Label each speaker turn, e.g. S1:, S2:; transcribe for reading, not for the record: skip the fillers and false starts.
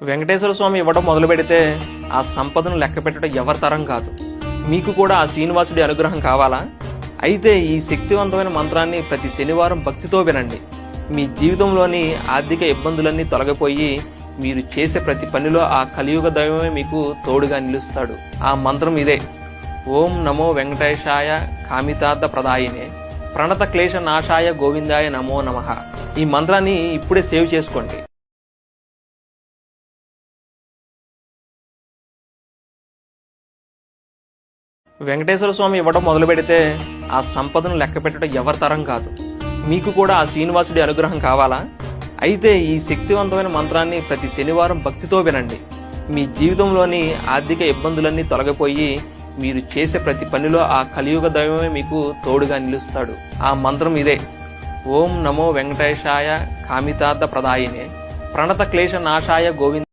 S1: వెంకటేశ్వర స్వామి ఇవ్వడం మొదలు పెడితే ఆ సంపదను లెక్క పెట్టడం ఎవరి తరం కాదు. మీకు కూడా ఆ శ్రీనివాసుడి అనుగ్రహం కావాలా? అయితే ఈ శక్తివంతమైన మంత్రాన్ని ప్రతి శనివారం భక్తితో వినండి. మీ జీవితంలోని ఆర్థిక ఇబ్బందులన్నీ తొలగిపోయి మీరు చేసే ప్రతి పనిలో ఆ కలియుగ దైవమే మీకు తోడుగా నిలుస్తాడు. ఆ మంత్రం ఇదే: ఓం నమో వెంకటేశాయ కామితార్థ ప్రదాయినే ప్రణత క్లేశ నాశాయ గోవిందాయ నమో నమః. ఈ మంత్రాన్ని ఇప్పుడే సేవ్ చేసుకోండి. వెంకటేశ్వర స్వామి ఇవ్వడం మొదలు పెడితే ఆ సంపదను లెక్క పెట్టడం ఎవరి తరం కాదు. మీకు కూడా ఆ శ్రీనివాసుడి అనుగ్రహం కావాలా? అయితే ఈ శక్తివంతమైన మంత్రాన్ని ప్రతి శనివారం భక్తితో వినండి. మీ జీవితంలోని ఆర్థిక ఇబ్బందులన్నీ తొలగిపోయి మీరు చేసే ప్రతి పనిలో ఆ కలియుగ దైవమే మీకు తోడుగా నిలుస్తాడు. ఆ మంత్రం ఇదే: ఓం నమో వెంకటేశాయ కామితార్థ ప్రదాయినే ప్రణత క్లేశ నాశాయ గోవింద